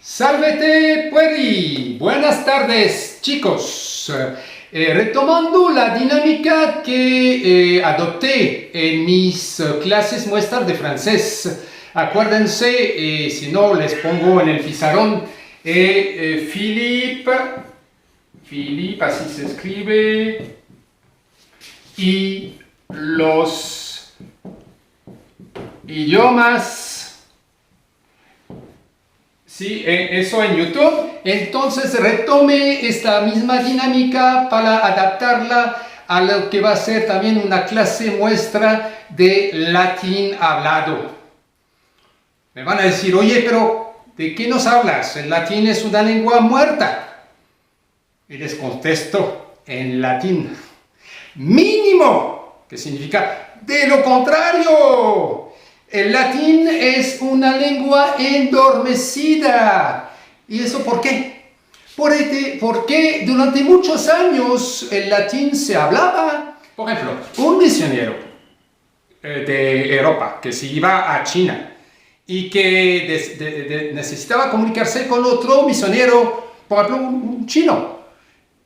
Salvete pueri, buenas tardes chicos. Retomando la dinámica que adopté en mis clases muestras de francés. Acuérdense, si no les pongo en el pizarrón, Philippe, así se escribe, y los idiomas. Sí, eso en YouTube. Entonces retome esta misma dinámica para adaptarla a lo que va a ser también una clase muestra de latín hablado. Me van a decir, oye, pero ¿de qué nos hablas? El latín es una lengua muerta. Y les contesto en latín. Mínimo, que significa de lo contrario. El latín es una lengua endormecida. ¿Y eso por qué? Porque durante muchos años el latín se hablaba. Por ejemplo, un misionero de Europa que se iba a China y que necesitaba comunicarse con otro misionero, por ejemplo, un chino.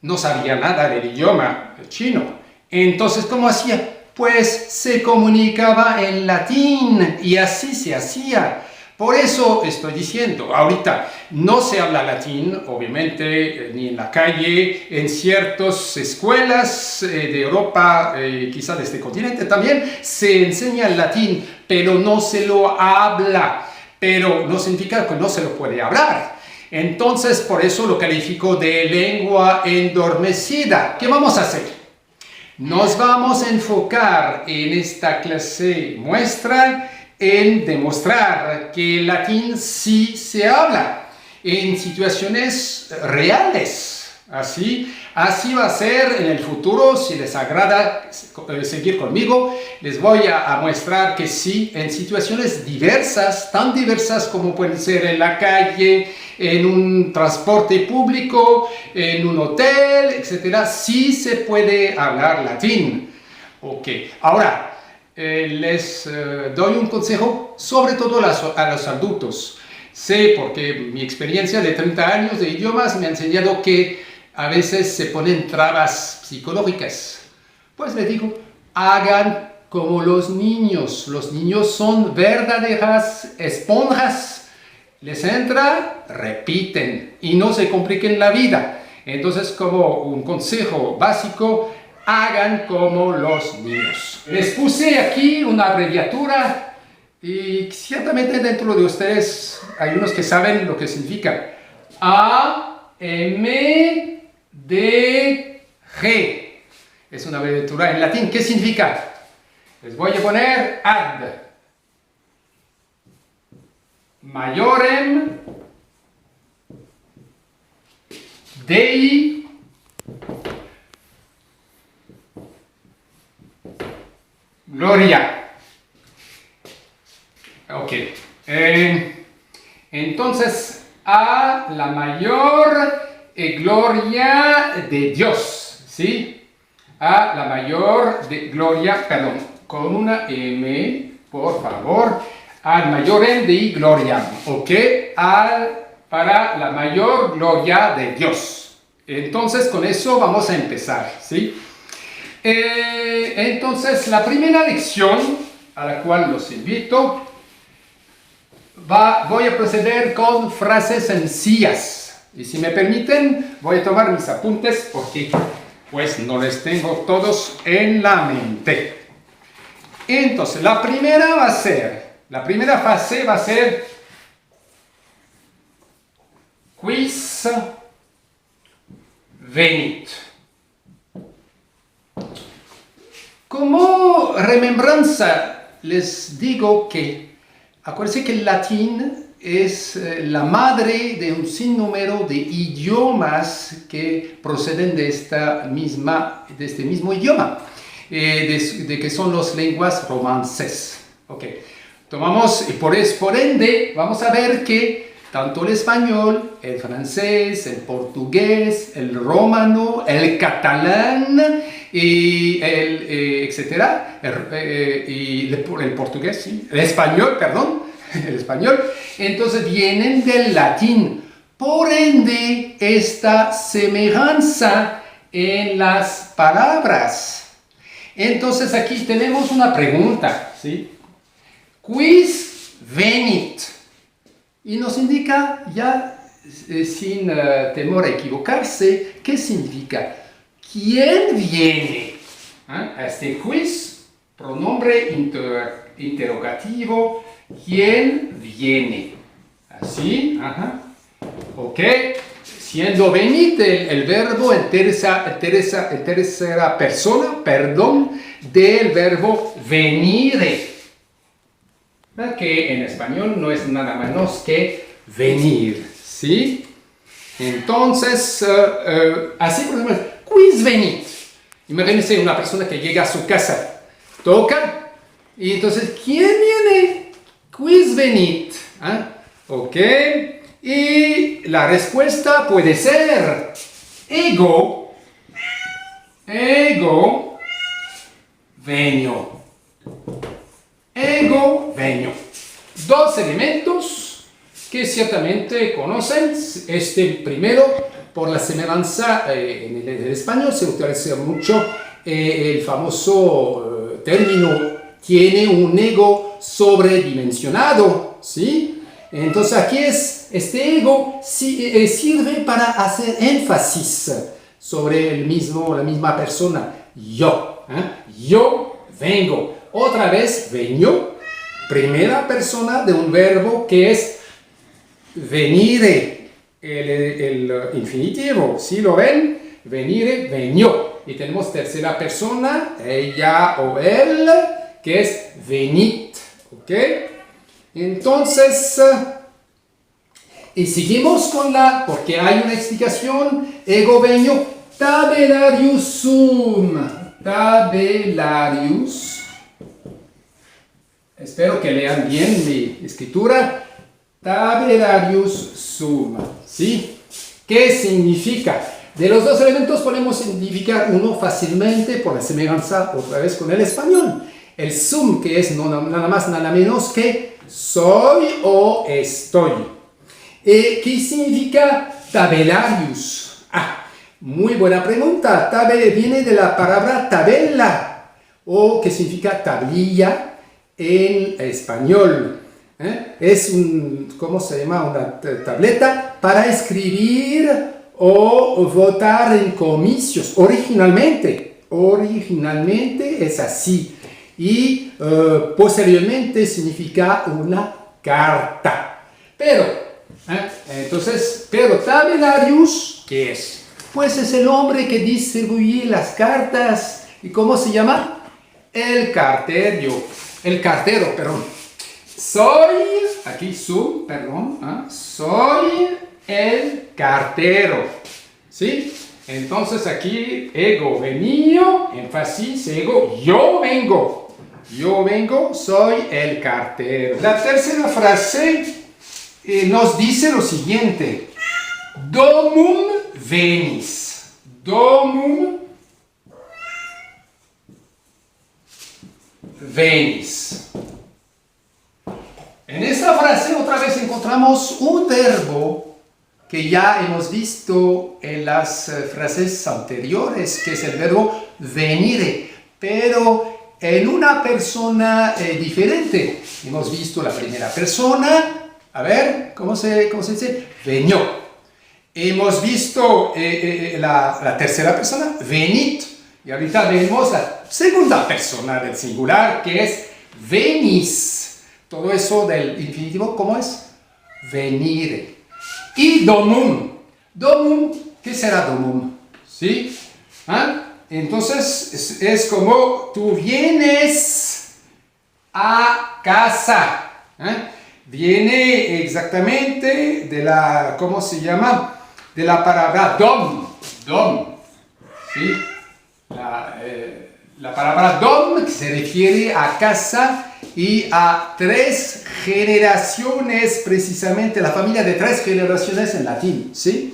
No sabía nada del idioma chino. Entonces, ¿cómo hacía? Pues se comunicaba en latín y así se hacía. Por eso estoy diciendo, ahorita no se habla latín, obviamente, ni en la calle, en ciertas escuelas de Europa, quizá de este continente también, se enseña el latín, pero no se lo habla, pero no significa que no se lo puede hablar. Entonces, por eso lo califico de lengua endormecida. ¿Qué vamos a hacer? Nos vamos a enfocar en esta clase muestra en demostrar que el latín sí se habla en situaciones reales. Así va a ser en el futuro. Si les agrada seguir conmigo, les voy a mostrar que sí, en situaciones diversas, tan diversas como pueden ser en la calle, en un transporte público, en un hotel, etc., sí se puede hablar latín. Ok, ahora les doy un consejo, sobre todo a los adultos. Sé, porque mi experiencia de 30 años de idiomas me ha enseñado que a veces se ponen trabas psicológicas. Pues les digo, hagan como los niños. Los niños son verdaderas esponjas. Les entra, repiten y no se compliquen la vida. Entonces, como un consejo básico, hagan como los niños. Les puse aquí una abreviatura y ciertamente dentro de ustedes hay unos que saben lo que significa. AMDG. Es una abreviatura en latín. ¿Qué significa? Les voy a poner ad Majorem Dei Gloria. Ok. Entonces, a la mayor gloria de Dios. ¿Sí? A la mayor gloria, perdón, con una M, por favor. Al mayorem Dei gloriam, ¿ok? Para la mayor gloria de Dios. Entonces, con eso vamos a empezar, ¿sí? Entonces, la primera lección a la cual los invito, voy a proceder con frases sencillas. Y si me permiten, voy a tomar mis apuntes porque pues no les tengo todos en la mente. Entonces, la primera fase va a ser quis venit. Como remembranza, les digo que acuérdense que el latín es la madre de un sinnúmero de idiomas que proceden de este mismo idioma, de que son las lenguas romances. Okay. Tomamos, y por ende, vamos a ver que tanto el español, el francés, el portugués, el romano, el catalán, y etcétera, y el portugués, sí, el español, perdón, el español, entonces vienen del latín. Por ende, esta semejanza en las palabras. Entonces aquí tenemos una pregunta, ¿sí? Quis venit? Y nos indica ya, sin temor a equivocarse, ¿qué significa? ¿Quién viene? Este quiz, pronombre interrogativo, ¿quién viene? Así, ajá. Ok, siendo venit el verbo en tercera persona, perdón, del verbo venire, que en español no es nada menos que venir, ¿sí? Entonces, así por ejemplo, quis venit. Imagínense una persona que llega a su casa, toca, y entonces, ¿quién viene? Quis venit. Ok, y la respuesta puede ser ego venio. Ego venio. Dos elementos que ciertamente conocen. Este primero, por la semejanza, en el español se utiliza mucho el famoso término tiene un ego sobredimensionado, ¿sí? Entonces aquí este ego sirve para hacer énfasis sobre la misma persona, yo. Yo vengo. Otra vez, venio, primera persona de un verbo que es venire, el infinitivo. ¿Sí lo ven? Venire, venio. Y tenemos tercera persona, ella o él, que es venit. ¿Ok? Entonces, y seguimos con porque hay una explicación, ego venio, tabellarius sum. Tabellarius. Espero que lean bien mi escritura. Tabellarius sum. ¿Sí? ¿Qué significa? De los dos elementos podemos identificar uno fácilmente por la semejanza otra vez con el español. El sum, que es nada más, nada menos que soy o estoy. ¿Qué significa tabellarius? Muy buena pregunta. Viene de la palabra tabella, o que significa tablilla en español. Es ¿cómo se llama? Una tableta para escribir o votar en comicios. Originalmente es así. Y posteriormente significa una carta. Pero tabellarius, ¿qué es? Pues es el hombre que distribuye las cartas. ¿Y cómo se llama? El cartero, perdón. Soy el cartero. ¿Sí? Entonces aquí, ego venio, énfasis, ego, yo vengo, soy el cartero. La tercera frase nos dice lo siguiente: domum venis. Domum venis. En esta frase otra vez encontramos un verbo que ya hemos visto en las frases anteriores, que es el verbo venire, pero en una persona diferente. Hemos visto la primera persona, a ver, ¿cómo se dice? Venio. Hemos visto la tercera persona, venit, y ahorita vemos la segunda persona del singular, que es venis. Todo eso del infinitivo, ¿cómo es? Venire. Y domum. Domum, ¿qué será domum? ¿Sí? Entonces, es como tú vienes a casa. Viene exactamente de la, ¿cómo se llama? De la palabra dom. Dom. ¿Sí? La palabra dom se refiere a casa y a 3 generaciones, precisamente la familia de 3 generaciones en latín, ¿sí?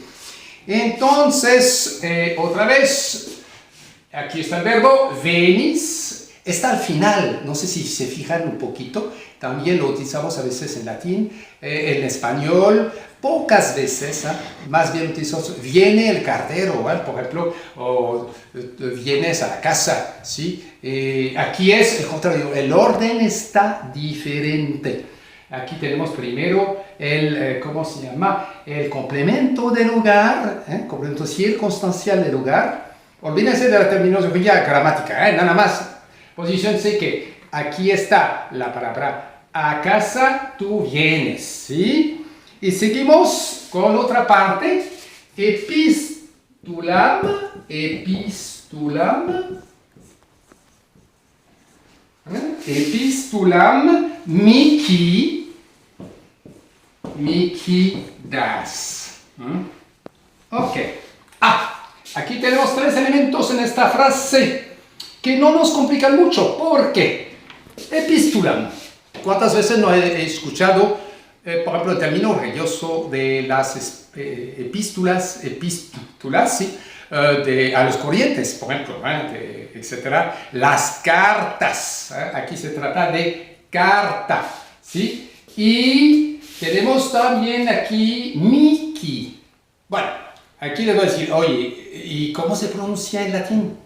Entonces, otra vez, aquí está el verbo venis. está al final, no sé si se fijan un poquito, también lo utilizamos a veces en latín, en español, pocas veces, más bien utilizamos, viene el cartero, por ejemplo, o vienes a la casa, ¿sí? Aquí es el contrario, el orden está diferente. Aquí tenemos primero el, ¿cómo se llama? El complemento del lugar, complemento circunstancial del lugar. Olvídense de la terminología gramática, nada más. Posiciónense que aquí está la palabra a casa, tú vienes, ¿sí? Y seguimos con otra parte, epistulam, epistulam mihi das. Ok. Aquí tenemos tres elementos en esta frase que no nos complican mucho. ¿Por qué? Epistulam. ¿Cuántas veces no he escuchado, por ejemplo, el término religioso de las epístolas, ¿sí? A los corrientes, por ejemplo, etcétera, las cartas, aquí se trata de carta, ¿sí? Y tenemos también aquí Miki. Bueno, aquí les voy a decir, oye, ¿y cómo se pronuncia en latín?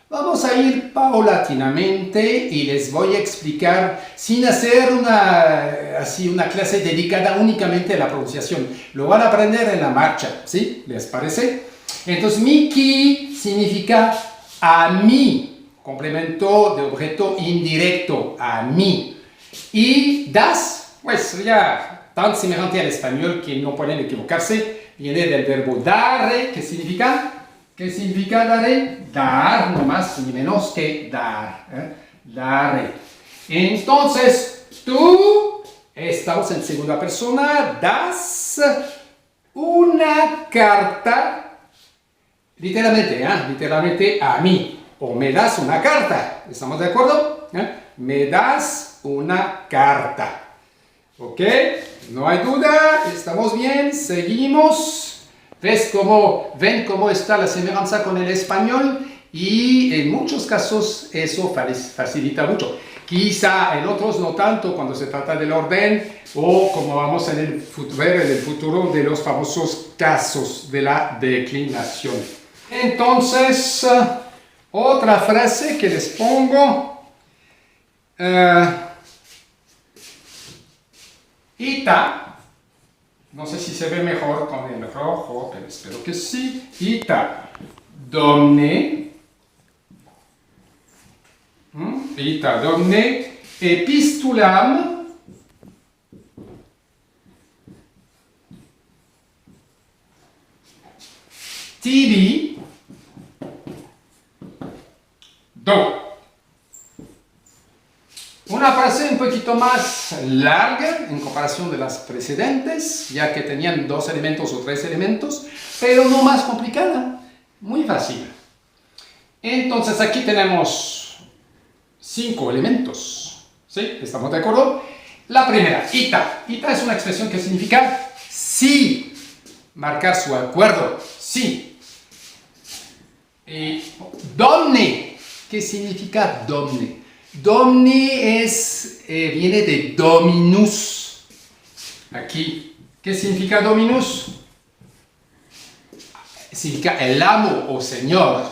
Vamos a ir paulatinamente y les voy a explicar sin hacer una clase dedicada únicamente a la pronunciación. Lo van a aprender en la marcha, ¿sí? ¿Les parece? Entonces, Miki significa a mí, complemento de objeto indirecto, a mí. Y das, pues ya tan semejante al español que no pueden equivocarse, viene del verbo dare, que significa... ¿Qué significa dare? Dar, no más ni menos que dar. Dare. Entonces, tú, estamos en segunda persona, das una carta, literalmente a mí. O me das una carta. ¿Estamos de acuerdo? Me das una carta. ¿Ok? No hay duda. ¿Estamos bien? Seguimos. ¿Ven cómo está la semejanza con el español? Y en muchos casos eso facilita mucho. Quizá en otros no tanto cuando se trata del orden o como vamos a ver en el futuro de los famosos casos de la declinación. Entonces, otra frase que les pongo. Ita. No sé si se ve mejor con el rojo, pero espero que sí. Ita domne. Ita domne epistulam tibi do. Una frase un poquito más larga en comparación de las precedentes, ya que tenían 2 elementos o 3 elementos, pero no más complicada, muy fácil. Entonces aquí tenemos 5 elementos, ¿sí? ¿Estamos de acuerdo? La primera, ita. Ita es una expresión que significa sí, marcar su acuerdo, sí. Domne, ¿qué significa domne? Domni viene de dominus. Aquí, ¿qué significa dominus? Significa el amo o señor.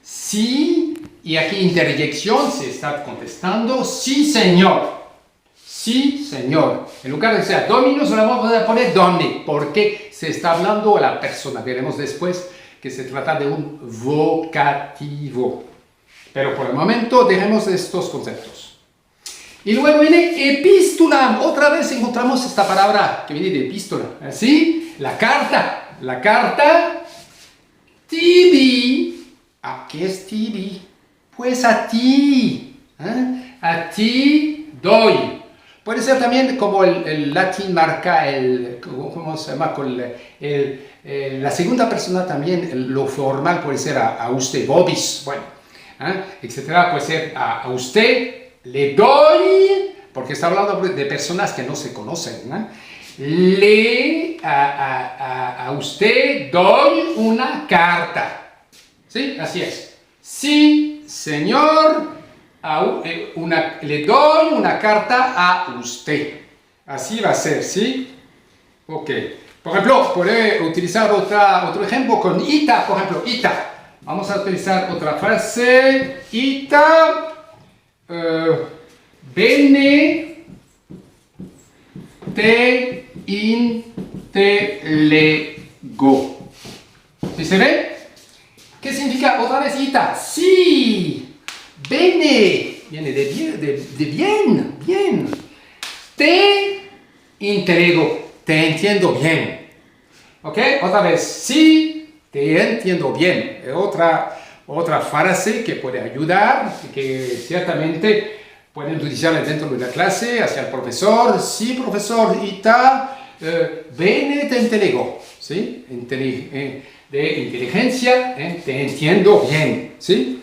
Sí, y aquí interjección se está contestando, sí señor. Sí señor. En lugar de que sea dominus, le vamos a poner domni, porque se está hablando a la persona. Veremos después que se trata de un vocativo. Pero por el momento dejemos estos conceptos. Y luego viene epístola. Otra vez encontramos esta palabra que viene de epístola. ¿Sí? La carta. La carta. Tibi. ¿A qué es tibi? Pues a ti. A ti doy. Puede ser también como el latín marca ¿cómo se llama? La segunda persona también, lo formal puede ser a usted, vobis. Bueno. Etcétera, puede ser a usted le doy, porque está hablando de personas que no se conocen, a usted doy una carta, ¿sí? Así es. Sí, señor, le doy una carta a usted. Así va a ser, ¿sí? Ok. Por ejemplo, puede utilizar otro ejemplo con ita, por ejemplo, ita. Vamos a utilizar otra frase. Ita, bene te intelego. ¿Sí se ve? ¿Qué significa otra vez ita? Sí. Bene. Viene de bien, bien. Te intelego. Te entiendo bien. ¿Ok? Otra vez. Sí, te entiendo bien. Otra frase que puede ayudar, que ciertamente pueden utilizar dentro de la clase hacia el profesor. Sí, profesor, ita, bene te intelego. ¿Sí? De inteligencia, te entiendo bien. ¿Sí?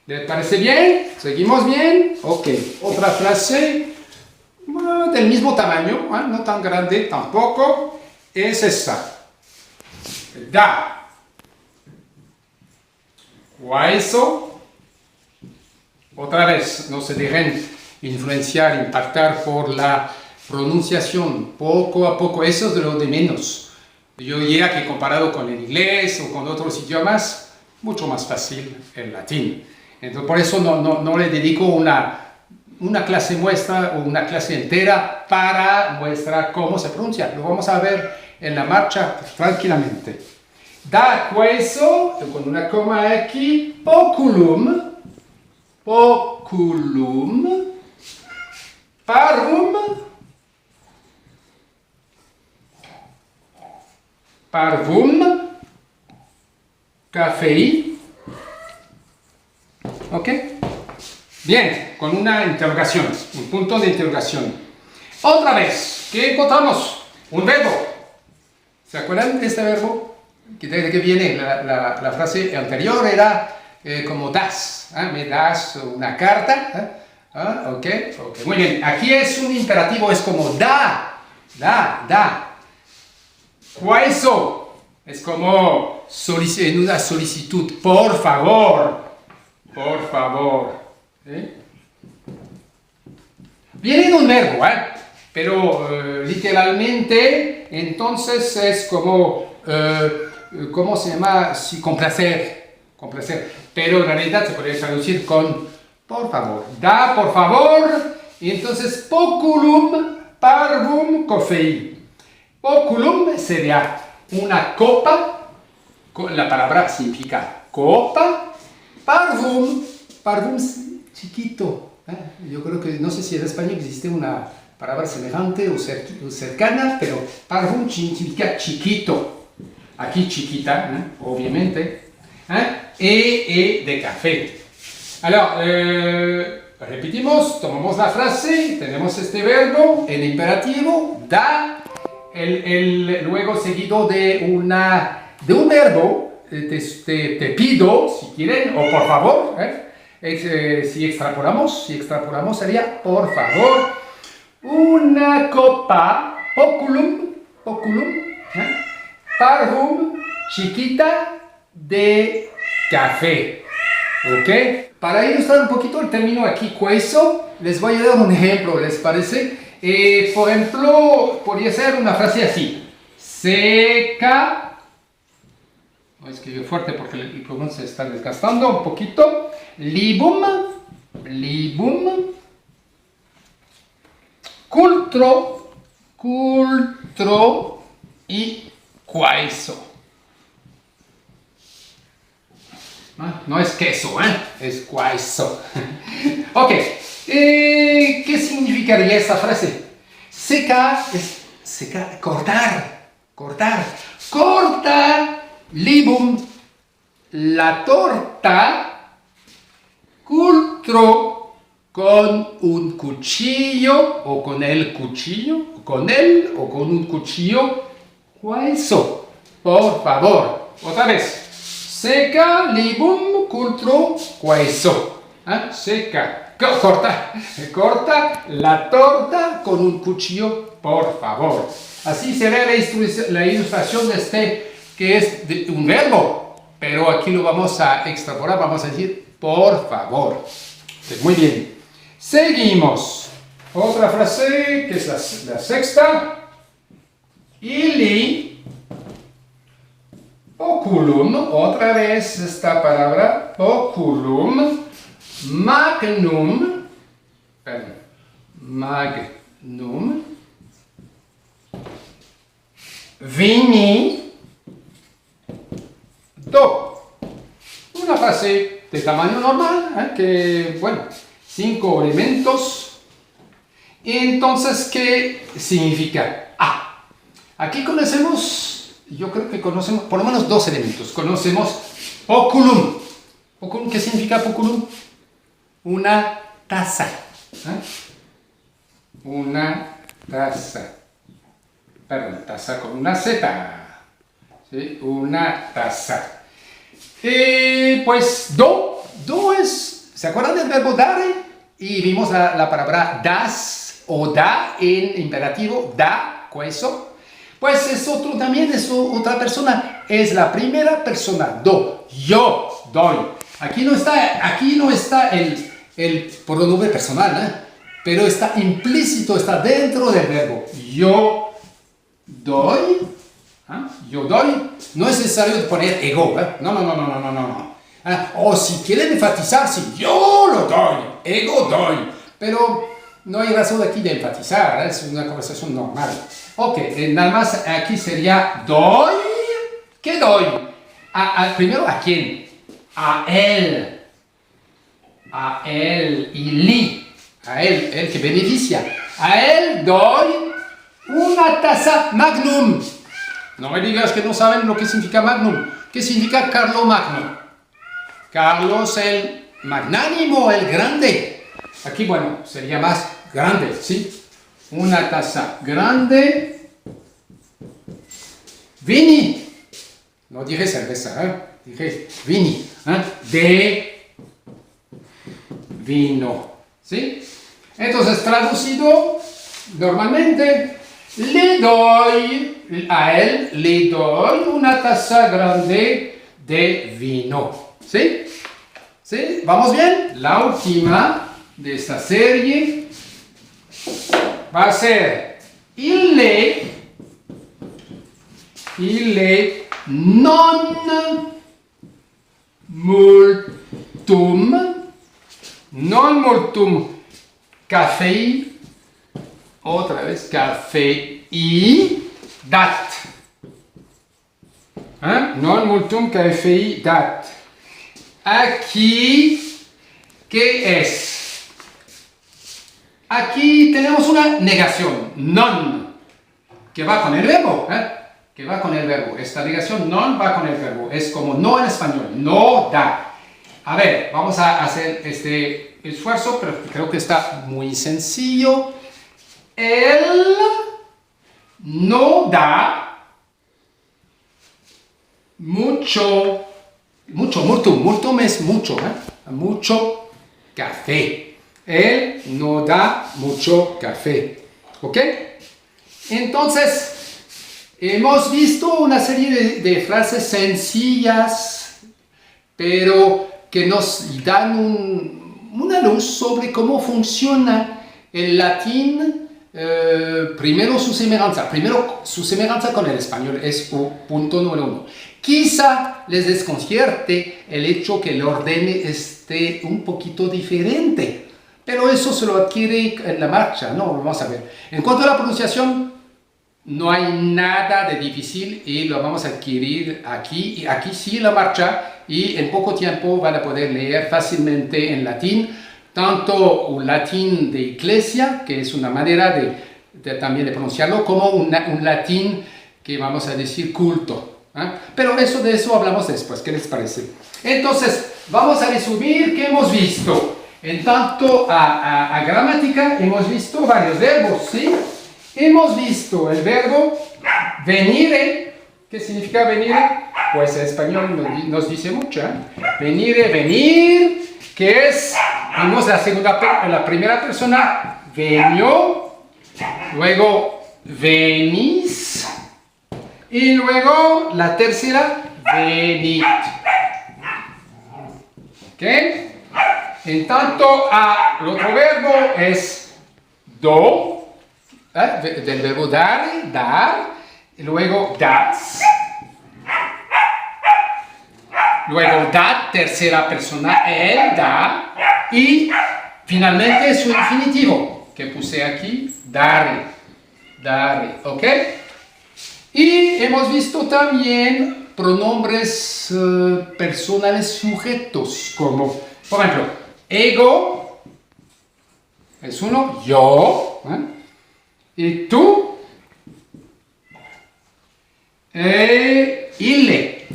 ¿Les parece bien? ¿Seguimos bien? Ok. Otra frase del mismo tamaño, no tan grande tampoco, es esta. Da. Queso. Otra vez, no se dejen influenciar, impactar por la pronunciación. Poco a poco, eso es de lo de menos. Yo diría que comparado con el inglés o con otros idiomas, mucho más fácil el latín. Entonces, por eso no le dedico una clase muestra o una clase entera para muestra cómo se pronuncia. Lo vamos a ver en la marcha tranquilamente. Da queso, con una coma aquí, poculum, parvum, cafei. ¿Ok? Bien, con una interrogación, un punto de interrogación. Otra vez, ¿qué encontramos? Un verbo. ¿Se acuerdan de este verbo? ¿De qué viene? La frase anterior era como das. Me das una carta. Ok. Muy bien. Aquí es un imperativo, es como da. Queso. Es como en una solicitud. Por favor. Viene de un verbo, pero literalmente entonces es como, ¿cómo se llama? Sí, complacer, pero en realidad se podría traducir con por favor. Da por favor, y entonces poculum parvum cafei. Poculum sería una copa, la palabra significa copa. Parvum chiquito. Yo creo que, no sé si en español existe una palabra semejante o cercana, pero parvum significa chiquito. Aquí chiquita, obviamente. De café. Repetimos, tomamos la frase, tenemos este verbo, el imperativo, da, luego seguido de un verbo. Te pido, si quieren, o por favor, si extrapolamos sería por favor, una copa, poculum, parvum, chiquita, de café. ¿Ok? Para ilustrar un poquito el término aquí, queso, les voy a dar un ejemplo, ¿les parece? Por ejemplo, podría ser una frase así: seca. Voy a escribir fuerte porque el plumón se está desgastando un poquito. Libum, cultro y queso. No es queso, es queso. Ok, ¿qué significaría esta frase? Seca es cortar. Corta, libum, la torta, cultro, con un cuchillo, o con el cuchillo, con él, o con un cuchillo, queso, por favor. Otra vez. Seca, libum, cultro, queso. Seca, corta la torta con un cuchillo, por favor. Así será la ilustración de este, que es de un verbo, pero aquí lo vamos a extrapolar, vamos a decir por favor. Muy bien. Seguimos. Otra frase que es la sexta. Ili oculum, otra vez esta palabra, oculum, magnum, vini, do. Una frase de tamaño normal, que, bueno, 5 elementos. Entonces, ¿qué significa? Aquí conocemos, yo creo que conocemos por lo menos 2 elementos. Conocemos oculum. ¿Oculum qué significa oculum? Una taza. Una taza. Perdón, taza con una Z. ¿Sí? Una taza. Pues do es, ¿se acuerdan del verbo dare? Y vimos la palabra das o da en imperativo, da, queso. Pues es otro también, es otra persona, es la primera persona, do, yo doy. Aquí no está el pronombre personal, pero está implícito, está dentro del verbo. Yo doy, yo doy, no es necesario poner ego, no. O si quieren enfatizar, si yo lo doy, ego doy, pero no hay razón aquí de enfatizar, es una conversación normal. Ok, nada más aquí sería doy. ¿Qué doy? Primero, ¿a quién? A él. A él. Ili. A él, el que beneficia. A él doy una taza magnum. No me digas que no saben lo que significa magnum. ¿Qué significa Carlo Magno? Carlos el magnánimo, el grande. Aquí, bueno, sería más grande, ¿sí? Una taza grande. Vini. No dije cerveza, dije vini. De vino. ¿Sí? Entonces, traducido, normalmente, le doy, a él le doy una taza grande de vino. ¿Sí? ¿Sí? ¿Vamos bien? La última de esta serie va a ser ille non multum cafei, otra vez cafei dat. Non multum cafei dat. Aquí, ¿qué es? Aquí tenemos una negación, non, que va con el verbo, que va con el verbo. Esta negación non va con el verbo, es como no en español, no da. A ver, vamos a hacer este esfuerzo, pero creo que está muy sencillo. Él no da multum es mucho, mucho café. Él no da mucho café. ¿Ok? Entonces, hemos visto una serie de frases sencillas, pero que nos dan una luz sobre cómo funciona el latín. Primero su semejanza con el español es punto número 1. Quizá les desconcierte el hecho que el orden esté un poquito diferente, pero eso se lo adquiere en la marcha, ¿no? Vamos a ver. En cuanto a la pronunciación, no hay nada de difícil y lo vamos a adquirir aquí, y aquí sí la marcha, y en poco tiempo van a poder leer fácilmente en latín, tanto un latín de iglesia, que es una manera también de pronunciarlo, como un latín que vamos a decir culto. Pero de eso hablamos después, ¿qué les parece? Entonces, vamos a resumir qué hemos visto. En tanto a gramática, hemos visto varios verbos, ¿sí? Hemos visto el verbo venire. ¿Qué significa venire? Pues en español nos dice mucho, venire, venir, que es, vimos la primera persona, venio, luego venís, y luego la tercera, venid. ¿Ok? En tanto, el otro verbo es do, del verbo dare, dar, y luego das. Luego da, tercera persona, él da. Y finalmente su infinitivo, que puse aquí, dare. Dare, ¿ok? Y hemos visto también pronombres personales sujetos, como, por ejemplo, ego, es uno, yo, y tú, ille.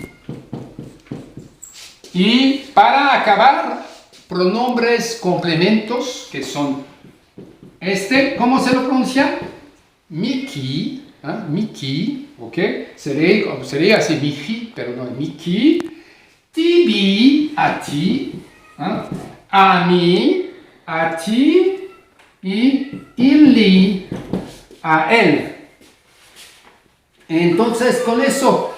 Y para acabar, pronombres complementos, que son ¿cómo se lo pronuncia? Miki, Miki, ¿ok? Sería así, Miki, pero no es Miki. Tibi, a ti, a mí, a ti, y illi, a él. Entonces, con eso,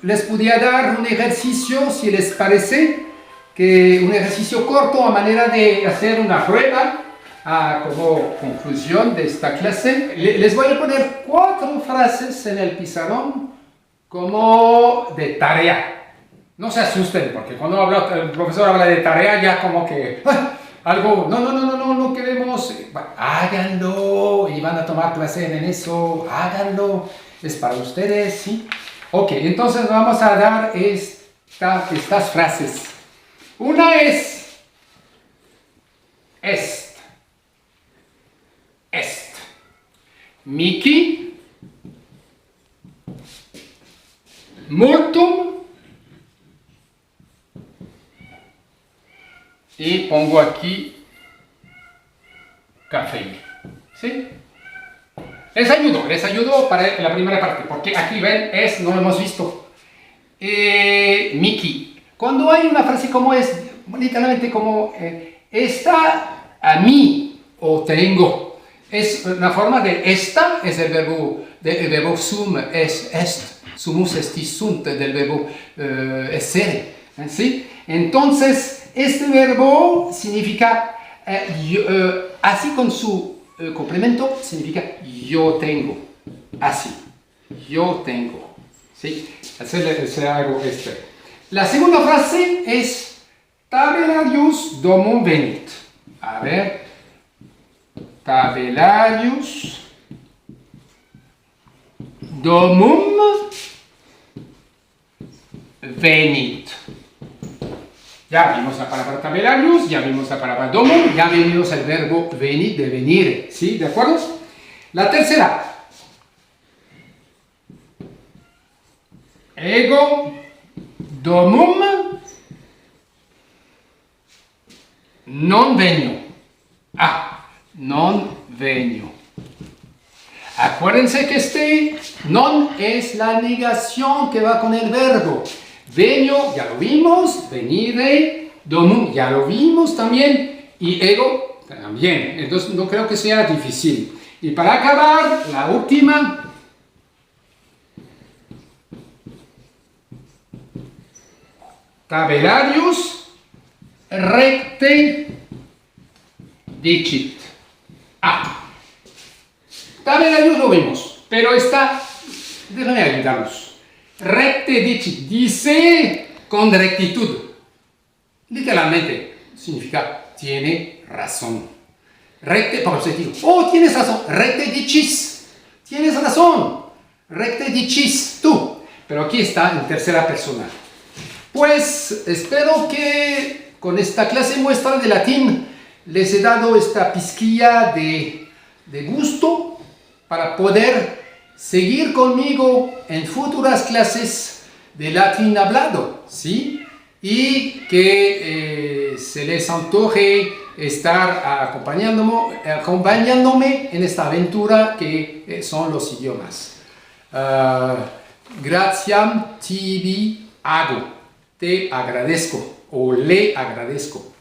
les podría dar un ejercicio, si les parece, un ejercicio corto a manera de hacer una prueba como conclusión de esta clase. Les voy a poner 4 frases en el pizarrón como de tarea. No se asusten, porque cuando el profesor habla de tarea ya como que algo, no queremos, háganlo y van a tomar clase en eso, háganlo, es para ustedes, ¿sí? Ok, entonces vamos a dar estas frases. Una es est. Mici multum y pongo aquí café. ¿Sí? Les ayudo para la primera parte, porque aquí ven, no lo hemos visto. Mickey. Cuando hay una frase como literalmente como está a mí o tengo, es una forma de esta, es el verbo sum, est, sumus estis sunt, del verbo essere, ¿sí? Entonces, este verbo significa, así con su complemento, significa yo tengo, así, yo tengo, ¿sí? Hacer algo La segunda frase es tabellarius domum venit. A ver, tabellarius domum venit. Ya vimos la palabra tabellarius, ya vimos la palabra domum, ya vimos el verbo venit, de venir, ¿sí? ¿De acuerdo? La tercera. Ego domum non venio. Non venio. Acuérdense que non es la negación que va con el verbo. Venio, ya lo vimos, venire, domum, ya lo vimos también, y ego, también. Entonces, no creo que sea difícil. Y para acabar, la última. Tabellarius recte dicit. Tabellarius lo vimos, pero déjame ayudarnos. Recte dicit, dice con rectitud. Literalmente significa tiene razón. Recte, por positivo. Tienes razón. Recte dicis. Tienes razón. Recte dicis, tú. Pero aquí está en tercera persona. Pues espero que con esta clase muestra de latín les he dado esta pizquilla de gusto para poder seguir conmigo en futuras clases de latín hablado, ¿sí? Y que se les antoje estar acompañándome en esta aventura que son los idiomas. Gratiam tibi ago. Te agradezco o le agradezco.